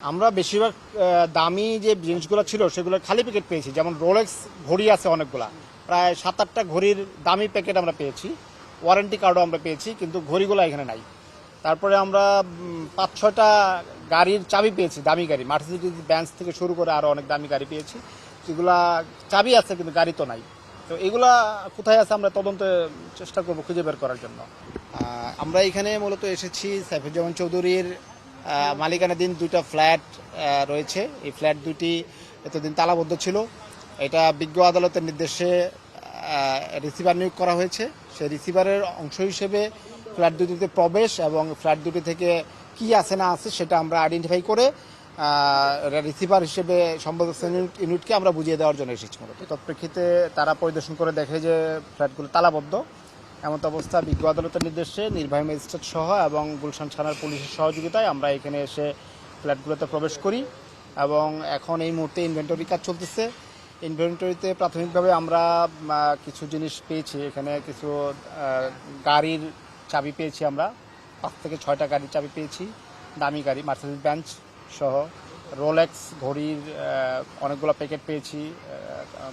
আমরা বেশিরভাগ দামি যে জিনিসগুলো ছিল সেগুলো খালি প্যাকেট পেয়েছি, যেমন রোলেক্স ঘড়ি আছে অনেকগুলা, প্রায় 7-8টা ঘড়ির দামি প্যাকেট আমরা পেয়েছি, ওয়ারেন্টি কার্ডও আমরা পেয়েছি, কিন্তু ঘড়িগুলো এখানে নাই। তারপরে আমরা 5-6টা গাড়ির চাবি পেয়েছি, দামি গাড়ি, মার্সিডিজ বেঞ্জ থেকে শুরু করে আরও অনেক দামি গাড়ি পেয়েছি, যেগুলা চাবি আছে কিন্তু গাড়ি তো নাই। তো এগুলা কোথায় আছে আমরা তদন্তে চেষ্টা করবো খুঁজে বের করার জন্য। আমরা এখানে মূলত এসেছি সাইফুজ্জামান চৌধুরীর মালিকানাধীন 2টা ফ্ল্যাট রয়েছে। এই ফ্ল্যাট দুটি এতদিন তালাবদ্ধ ছিল। এটা বিজ্ঞ আদালতের নির্দেশে রিসিভার নিয়োগ করা হয়েছে। সেই রিসিভারের অংশ হিসেবে ফ্ল্যাট দুটিতে প্রবেশ এবং ফ্ল্যাট দুটি থেকে কি আছে না আছে সেটা আমরা আইডেন্টিফাই করে রিসিভার হিসেবে সম্পদ ইউনিটকে আমরা বুঝিয়ে দেওয়ার জন্য এসেছি। মূলত তৎপ্রেক্ষিতে তারা পরিদর্শন করে দেখে যে ফ্ল্যাটগুলো তালাবদ্ধ। এমত অবস্থা বিজ্ঞ আদালতের নির্দেশে নির্বাহী ম্যাজিস্ট্রেট সহ এবং গুলশান থানার পুলিশের সহযোগিতায় আমরা এখানে এসে ফ্ল্যাটগুলোতে প্রবেশ করি এবং এখন এই মুহূর্তে ইনভেন্টরি কাজ চলতেছে। ইনভেন্টরিতে প্রাথমিকভাবে আমরা কিছু জিনিস পেয়েছি। এখানে কিছু গাড়ির চাবি পেয়েছি, আমরা 5 থেকে 6টা গাড়ির চাবি পেয়েছি, দামি গাড়ি, মার্সিডিজ বেঞ্জ সহ রোলেক্স ঘড়ির অনেকগুলো প্যাকেট পেয়েছি,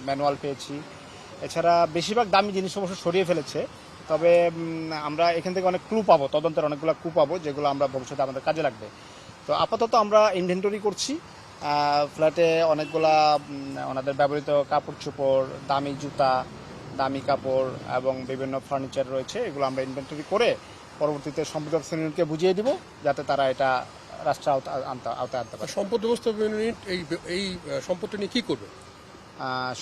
ম্যানুয়াল পেয়েছি। এছাড়া বেশিরভাগ দামি জিনিস অবশ্য সরিয়ে ফেলেছে, তবে আমরা এখান থেকে অনেক ক্লু পাবো, তদন্তের অনেকগুলো ক্লু পাবো, যেগুলো আমরা ভবিষ্যতে আমাদের কাজে লাগবে। তো আপাতত আমরা ইনভেন্টরি করছি। ফ্ল্যাটে অনেকগুলা ওনাদের ব্যবহৃত কাপড় চোপড়, দামি জুতা, দামি কাপড় এবং বিভিন্ন ফার্নিচার রয়েছে। এগুলো আমরা ইনভেন্টরি করে পরবর্তীতে সম্পদ ইউনিটকে বুঝিয়ে দিব, যাতে তারা এটা রাষ্ট্র আওতায় আনতে পারে। সম্পদ ব্যবস্থাপনা ইউনিট এই সম্পদটা নিয়ে কী করবে?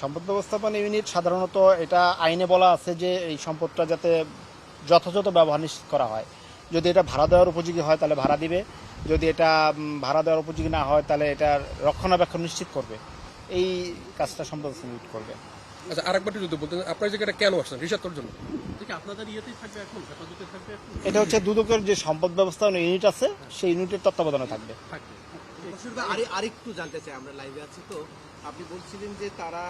সম্পদ ব্যবস্থাপনা ইউনিট সাধারণত এটা আইনে বলা আছে যে এই সম্পদটা যাতে যথাযথ ব্যবহার নিশ্চিত করা হয়। যদি এটা ভাড়া দেওয়ার উপযোগী হয় তাহলে ভাড়া দিবে, যদি এটা ভাড়া দেওয়ার উপযোগী না হয় তাহলে এটার রক্ষণাবেক্ষণ নিশ্চিত করবে। এই কাজটা সম্পদ ইউনিট করবে। আচ্ছা, আরেকবার যদি বলতেন আপনার জায়গাটা কেন আসছেন? রিসার্চের জন্য? এটা হচ্ছে দুদকের যে সম্পদ ব্যবস্থাপনা ইউনিট আছে সেই ইউনিটের তত্ত্বাবধানে থাকবে। আরেকটু জানতে চাই, আমরা লাইভে আছি তো, আপনি বলছিলেন যে তারা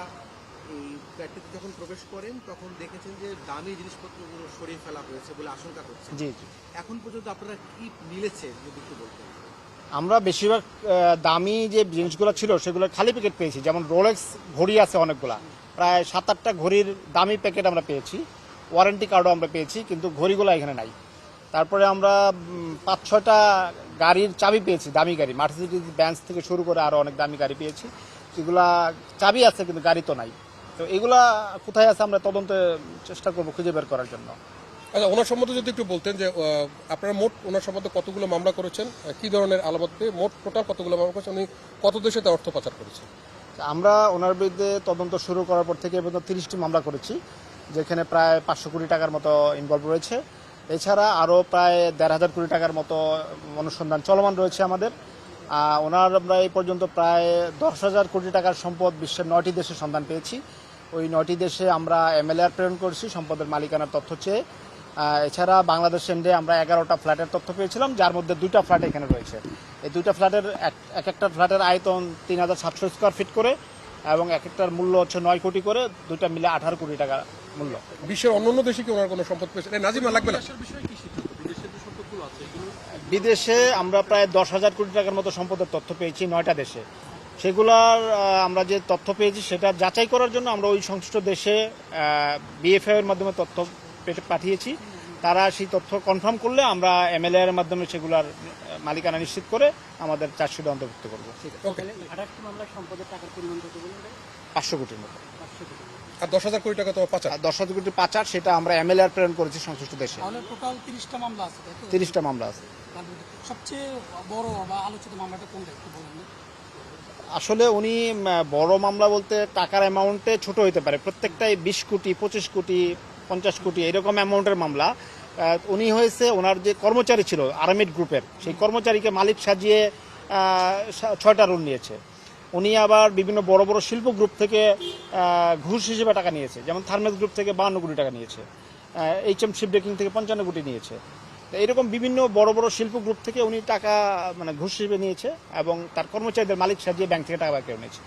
এই ফ্ল্যাটটিতে যখন প্রবেশ করেন তখন দেখেছেন যে দামি জিনিসপত্রগুলো সরিয়ে ফেলা হয়েছে বলে আশঙ্কা করছে। জি জি। এখন পর্যন্ত আপনারা কি মিলেছে যদি একটু বলতেন? আমরা বেশিরভাগ দামি যে জিনিসগুলো ছিল সেগুলো খালি প্যাকেট পেয়েছি, যেমন রোলেক্স ঘড়ি আছে অনেকগুলা, প্রায় 7-8টা ঘড়ির দামি প্যাকেট আমরা পেয়েছি, ওয়ারেন্টি কার্ডও আমরা পেয়েছি, কিন্তু ঘড়িগুলো এখানে নাই। তারপরে আমরা 5-6টা গাড়ির চাবি পেয়েছি, দামি গাড়ি, মার্সিডিজ বেঞ্জ থেকে শুরু করে আরও অনেক দামি গাড়ি পেয়েছি, যেগুলা চাবি আছে কিন্তু গাড়ি তো নাই। তো এগুলা কোথায় আছে আমরা তদন্তে চেষ্টা করবো খুঁজে বের করার জন্য। আচ্ছা, ওনার সম্বন্ধে যদি একটু বলতেন যে আপনারা মোট ওনার সম্বন্ধে কতগুলো মামলা করেছেন, কী ধরনের আলামত পেয়ে মোট টোটাল কতগুলো মামলা করেছেন, উনি কত দেশে অর্থ পাচার করেছেন? আমরা ওনার বিরুদ্ধে তদন্ত শুরু করার পর থেকে পর্যন্ত 30টি মামলা করেছি, যেখানে প্রায় 500 কোটি টাকার মতো ইনভলভ রয়েছে। এছাড়া আরও প্রায় 1,500 কোটি টাকার মতো অনুসন্ধান চলমান রয়েছে আমাদের। ওনার আমরা এই পর্যন্ত প্রায় 10,000 কোটি টাকার সম্পদ বিশ্বের 9টি দেশে সন্ধান পেয়েছি। ওই 9টি দেশে আমরা MLR প্রেরণ করেছি সম্পদের মালিকানার তথ্য চেয়ে। এছাড়া বাংলাদেশ এন্ডে আমরা 11টা ফ্ল্যাটের তথ্য পেয়েছিলাম, যার মধ্যে 2টা ফ্ল্যাট এখানে রয়েছে। এই 2টা ফ্ল্যাটের একটা ফ্ল্যাটের আয়তন 3,700 স্কোয়ার ফিট করে এবং এক একটার মূল্য হচ্ছে 9 কোটি করে, 2টা মিলে 18 কোটি টাকা মূল্য। বিশ্বের অন্যান্য দেশে কি ওনার কোনো সম্পদ পেয়েছেন? নাজিমা লাগবে না। বিদেশে আমরা প্রায় 10,000 কোটি টাকার মতো সম্পদের তথ্য পেয়েছি 9টা দেশে। সেগুলার আমরা যে তথ্য পেয়েছি সেটা যাচাই করার জন্য আমরা ওই সংশ্লিষ্ট দেশে BFI এর মাধ্যমে তথ্য পাঠিয়েছি। তারা সেই তথ্য কনফার্ম করলে আমরা MLR এর মাধ্যমে সেগুলার মালিকানা নিশ্চিত করে আমাদের চার্জশিটে অন্তর্ভুক্ত করবো। 500 কোটির মতো। আর 10,000 কোটি টাকা তো পাচার, 10,000 কোটি পাচার, সেটা আমরা MLR প্রেরণ করেছি সংশ্লিষ্ট দেশে। টোটাল 30টা মামলা আছে, তাই তো? 30টা মামলা আছে। সবচেয়ে বড় বা আলোচিত মামলাটা কোনটা একটু বলুন। আসলে উনি বড় মামলা বলতে টাকার অ্যামাউন্টে ছোট হতে পারে, প্রত্যেকটাই 20 কোটি, 25 কোটি, 50 কোটি এরকম অ্যামাউন্টের মামলা। উনি হয়েছে ওনার যে কর্মচারী ছিল আরামিড গ্রুপের, সেই কর্মচারীকে মালিক সাজিয়ে 6টা রুল নিয়েছে। উনি আবার বিভিন্ন বড় বড় শিল্প গ্রুপ থেকে ঘুষ হিসেবে টাকা নিয়েছে, যেমন থার্মেস গ্রুপ থেকে 52 কোটি টাকা নিয়েছে, HM শিপব্রেকিং থেকে 55 কোটি নিয়েছে। তো এরকম বিভিন্ন বড় বড় শিল্প গ্রুপ থেকে উনি টাকা ঘুষ হিসেবে নিয়েছে এবং তার কর্মচারীদের মালিক সাজিয়ে ব্যাংক থেকে টাকা বের করে নিয়েছে।